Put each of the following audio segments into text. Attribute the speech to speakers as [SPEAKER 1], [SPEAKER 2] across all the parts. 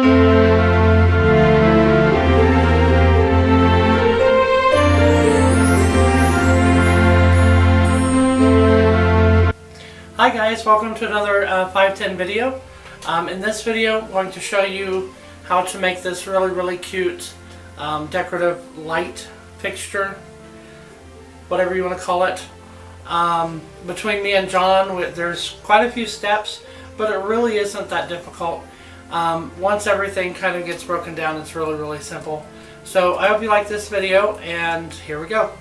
[SPEAKER 1] Hi guys, welcome to another 510 video. In this video I'm going to show you how to make this really cute decorative light fixture, whatever you want to call it. Between me and John, there's quite a few steps, but it really isn't that difficult. Once everything kind of gets broken down, it's really simple. So I hope you like this video, and here we go.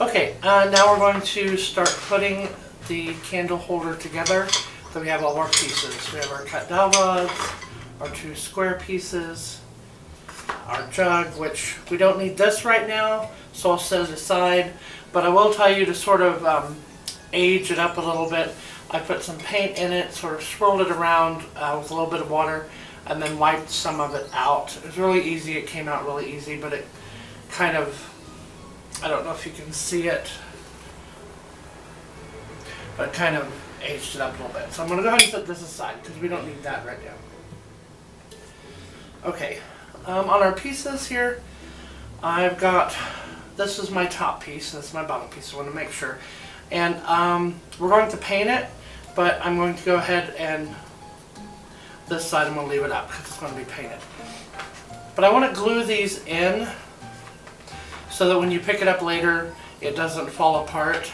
[SPEAKER 1] Okay, now we're going to start putting the candle holder together. So we have all our pieces. We have our cut dowel rods, our two square pieces, our jug, which we don't need this right now, so I'll set it aside. But I will tell you to sort of age it up a little bit. I put some paint in it, sort of swirled it around with a little bit of water, and then wiped some of it out. It was really easy. It came out really easy, but it kind of, I don't know if you can see it, but it kind of aged it up a little bit. So I'm going to go ahead and put this aside because we don't need that right now. Okay, on our pieces here, I've got, this is my top piece, this is my bottom piece, so I want to make sure. And we're going to paint it, but I'm going to go ahead and this side I'm going to leave it up because it's going to be painted. But I want to glue these in so that when you pick it up later, it doesn't fall apart.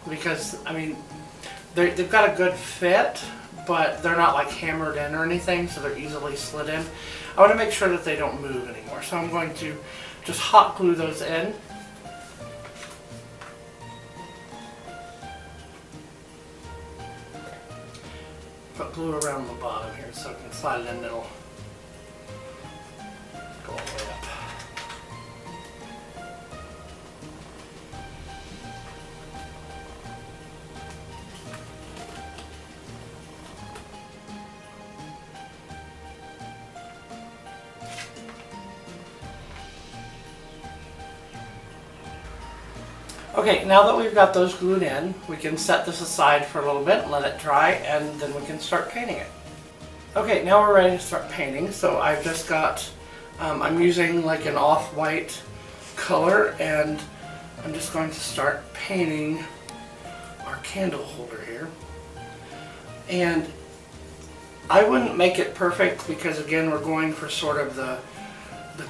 [SPEAKER 1] Because, I mean, they've got a good fit, but they're not like hammered in or anything, so they're easily slid in. I want to make sure that they don't move anymore, so I'm going to just hot glue those in. Put glue around the bottom here so I can slide it in and it'll go all the way up. Okay, now that we've got those glued in, we can set this aside for a little bit, let it dry, and then we can start painting it. Okay, now we're ready to start painting. So I've just got, I'm using like an off-white color, and I'm just going to start painting our candle holder here. And I wouldn't make it perfect because, again, we're going for sort of the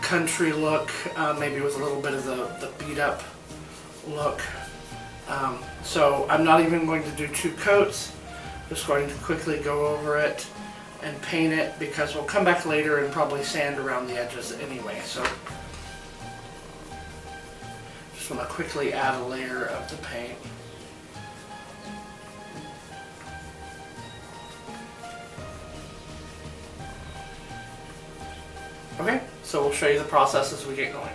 [SPEAKER 1] country look, maybe with a little bit of the beat up look. So I'm not even going to do 2 coats. Just going to quickly go over it and paint it, because we'll come back later and probably sand around the edges anyway. So just want to quickly add a layer of the paint. Okay, so we'll show you the process as we get going.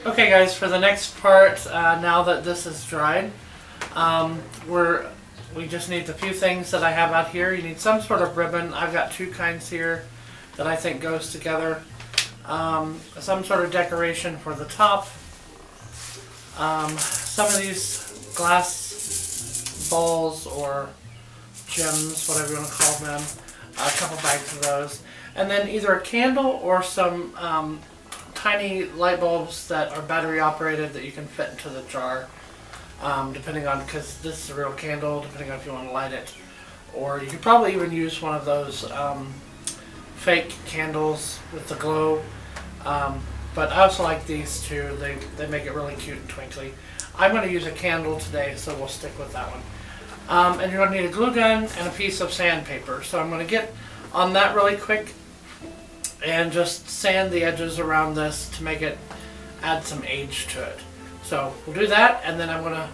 [SPEAKER 1] Okay guys, for the next part, now that this is dried, we just need a few things that I have out here. You need some sort of ribbon. I've got 2 kinds here that I think goes together. Some sort of decoration for the top. Some of these glass balls or gems, whatever you want to call them. A couple bags of those. And then either a candle or some tiny light bulbs that are battery operated that you can fit into the jar, depending on, because this is a real candle, depending on if you want to light it. Or you could probably even use one of those fake candles with the glow. But I also like these too. They make it really cute and twinkly. I'm going to use a candle today, so we'll stick with that one. And you're going to need a glue gun and a piece of sandpaper. So I'm going to get on that really quick and just sand the edges around this to make it add some age to it. So we'll do that, and then I'm going to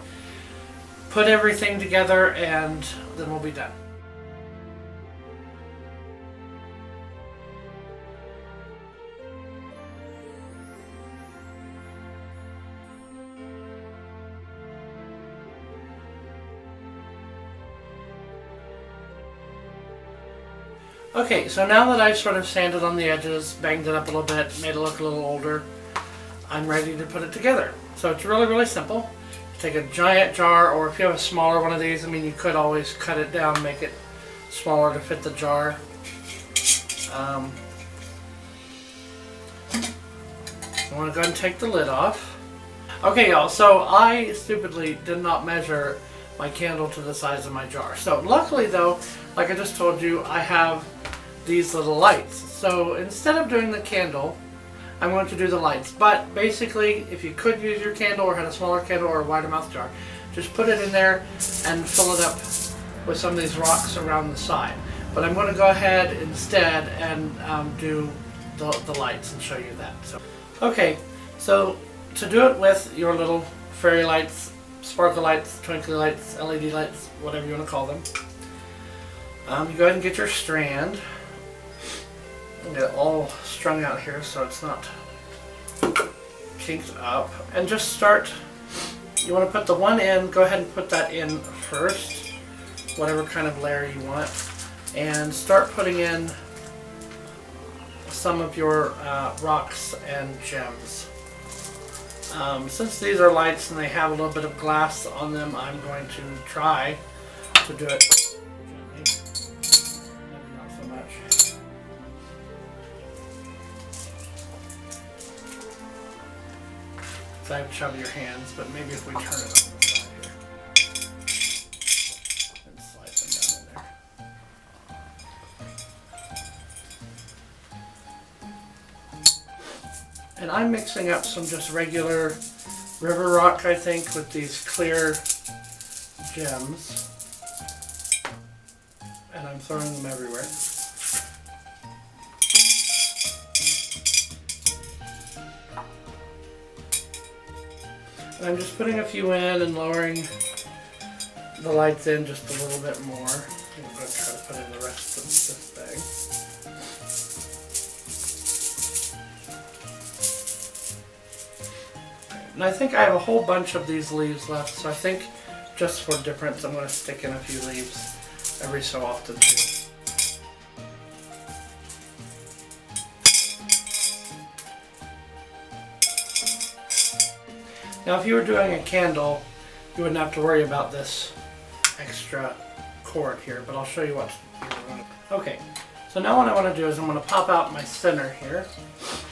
[SPEAKER 1] put everything together, and then we'll be done. Okay, so now that I've sort of sanded on the edges, banged it up a little bit, made it look a little older, I'm ready to put it together. So it's really, really simple. Take a giant jar, or if you have a smaller one of these, I mean, you could always cut it down, make it smaller to fit the jar. I want to go ahead and take the lid off. Okay, y'all, so I stupidly did not measure my candle to the size of my jar. So luckily though, like I just told you, I have these little lights. So instead of doing the candle, I'm going to do the lights. But basically, if you could use your candle or had a smaller candle or a wider mouth jar, just put it in there and fill it up with some of these rocks around the side. But I'm going to go ahead instead and do the lights and show you that. So, okay, so to do it with your little fairy lights, sparkle lights, twinkly lights, LED lights, whatever you want to call them, you go ahead and get your strand. Get it all strung out here so it's not kinked up, and just start. You want to put the one in, go ahead and put that in first, whatever kind of layer you want, and start putting in some of your rocks and gems. Since these are lights and they have a little bit of glass on them, I'm going to try to do it gently. Maybe not so much. So I have chubbier hands, but maybe if we turn it on the side here and slide them down in there. And I'm mixing up some just regular river rock, I think, with these clear gems. And I'm throwing them everywhere. And I'm just putting a few in and lowering the lights in just a little bit more. I'm going to try to put in the rest of this bag. And I think I have a whole bunch of these leaves left, so I think just for difference I'm going to stick in a few leaves every so often too. Now if you were doing a candle, you wouldn't have to worry about this extra cord here, but I'll show you what you're going to. Okay, so now what I want to do is I'm going to pop out my center here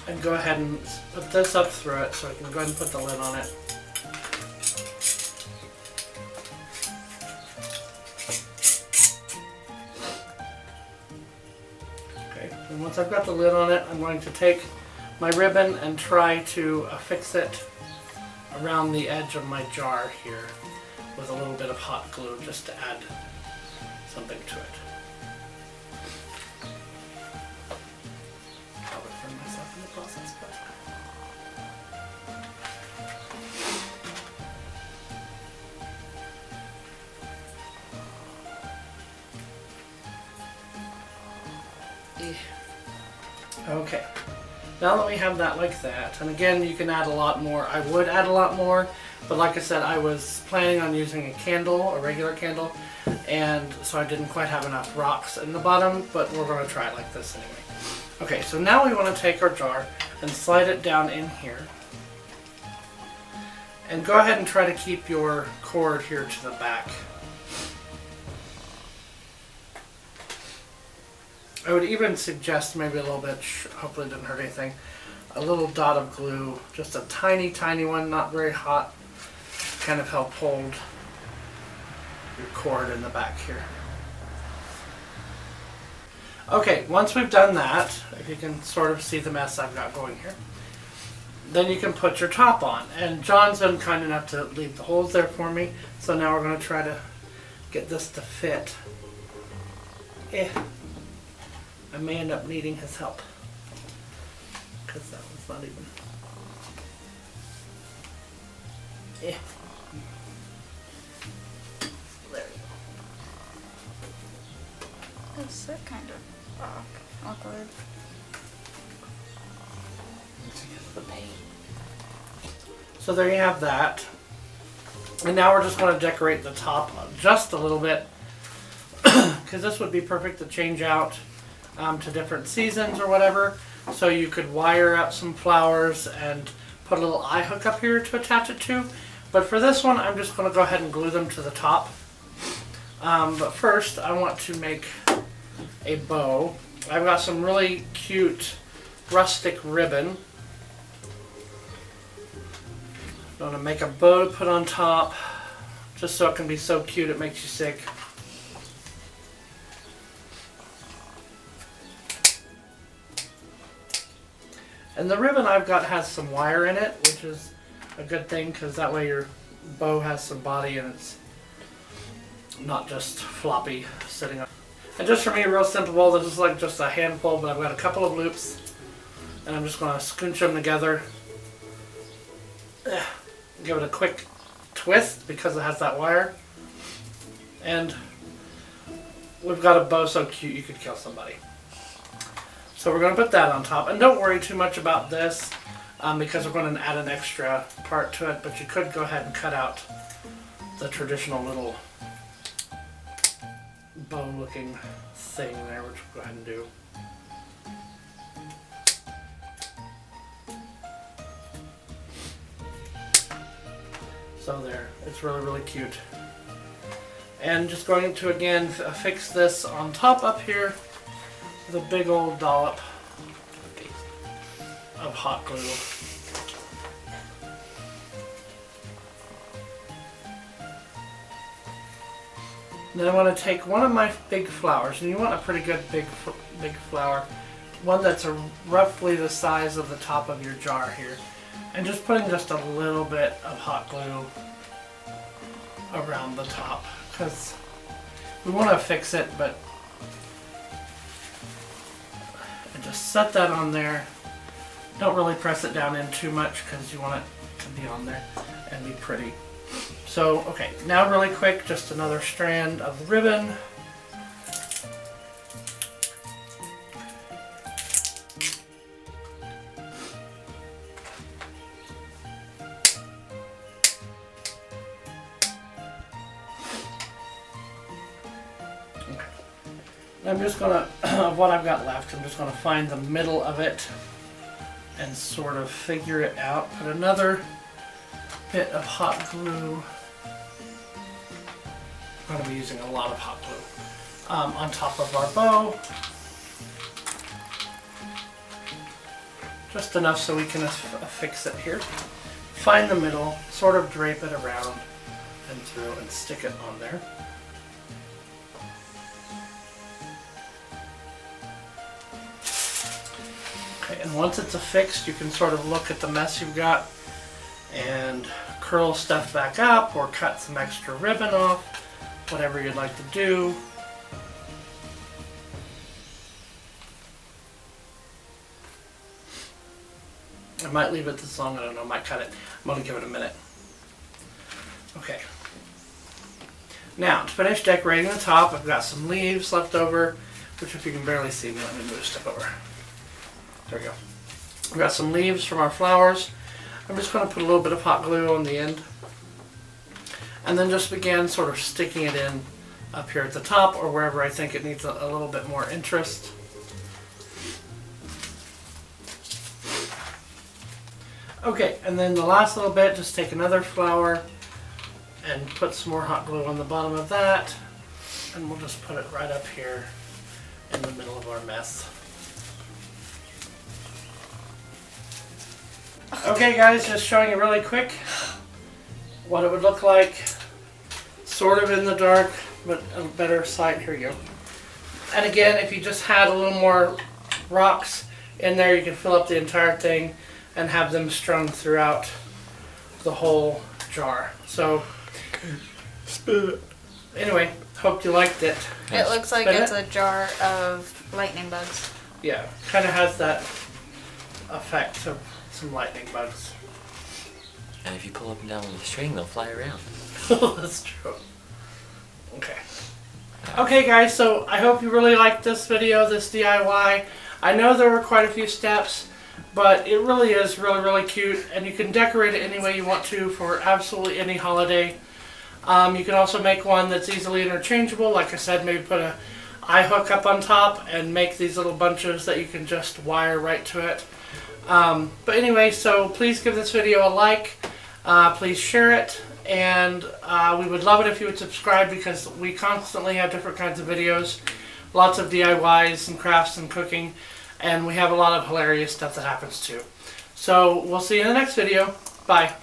[SPEAKER 1] and go ahead and put this up through it so I can go ahead and put the lid on it. Okay, and once I've got the lid on it, I'm going to take my ribbon and try to affix it around the edge of my jar here with a little bit of hot glue just to add something to it. Probably burn myself in the process, but okay. Now that we have that like that, and again you can add a lot more. I would add a lot more, but like I said, I was planning on using a candle, a regular candle, and so I didn't quite have enough rocks in the bottom, but we're going to try it like this anyway. Okay, so now we want to take our jar and slide it down in here. And go ahead and try to keep your cord here to the back. I would even suggest maybe a little bit, hopefully it didn't hurt anything, a little dot of glue, just a tiny, tiny one, not very hot, kind of help hold your cord in the back here. Okay, once we've done that, if you can sort of see the mess I've got going here, then you can put your top on. And John's been kind enough to leave the holes there for me, so now we're going to try to get this to fit. I may end up needing his help, because that one's not even. There you go.
[SPEAKER 2] It's that kind of awkward.
[SPEAKER 1] The paint. So there you have that. And now we're just going to decorate the top just a little bit, because this would be perfect to change out to different seasons or whatever. So you could wire up some flowers and put a little eye hook up here to attach it to. But for this one, I'm just going to go ahead and glue them to the top. But first, I want to make a bow. I've got some really cute rustic ribbon. I'm going to make a bow to put on top, just so it can be so cute it makes you sick. And the ribbon I've got has some wire in it, which is a good thing, because that way your bow has some body and it's not just floppy sitting up. And just for me, real simple, this is like just a handful, but I've got a couple of loops, and I'm just going to scooch them together. Give it a quick twist because it has that wire. And we've got a bow so cute you could kill somebody. So we're going to put that on top. And don't worry too much about this because we're going to add an extra part to it. But you could go ahead and cut out the traditional little bow looking thing there, which we'll go ahead and do. So there, it's really, really cute. And just going to again affix this on top up here with a big old dollop of hot glue. Then I want to take one of my big flowers, and you want a pretty good big flower, one that's roughly the size of the top of your jar here, and just putting just a little bit of hot glue around the top, because we want to fix it, but and just set that on there. Don't really press it down in too much because you want it to be on there and be pretty. So, okay, now really quick, just another strand of ribbon. Okay. I'm just gonna, of what I've got left, I'm just gonna find the middle of it and sort of figure it out. Put another bit of hot glue. I'm going to be using a lot of hot glue on top of our bow. Just enough so we can affix it here. Find the middle, sort of drape it around and through and stick it on there. Okay, and once it's affixed, you can sort of look at the mess you've got and curl stuff back up or cut some extra ribbon off. Whatever you'd like to do. I might leave it this long, I don't know, I might cut it. I'm going to give it a minute. Okay. Now, to finish decorating the top, I've got some leaves left over, which if you can barely see me, let me move stuff over. There we go. We've got some leaves from our flowers. I'm just going to put a little bit of hot glue on the end. And then just begin sort of sticking it in up here at the top or wherever I think it needs a little bit more interest. Okay, and then the last little bit, just take another flower and put some more hot glue on the bottom of that, and we'll just put it right up here in the middle of our mess. Okay guys, just showing you really quick what it would look like, sort of in the dark, but a better sight. Here you go. And again, if you just had a little more rocks in there, you can fill up the entire thing and have them strung throughout the whole jar. So, anyway, hope you liked it.
[SPEAKER 2] It looks like it's a jar of lightning bugs.
[SPEAKER 1] Yeah, kind of has that effect of some lightning bugs.
[SPEAKER 3] And if you pull up and down with a string, they'll fly around.
[SPEAKER 1] That's true. Okay. Okay guys, so I hope you really liked this video, this DIY. I know there were quite a few steps, but it really is really cute, and you can decorate it any way you want to for absolutely any holiday. You can also make one that's easily interchangeable. Like I said, maybe put a eye hook up on top and make these little bunches that you can just wire right to it. But anyway, so please give this video a like, please share it, and we would love it if you would subscribe, because we constantly have different kinds of videos, lots of DIYs and crafts and cooking, and we have a lot of hilarious stuff that happens too. So we'll see you in the next video. Bye.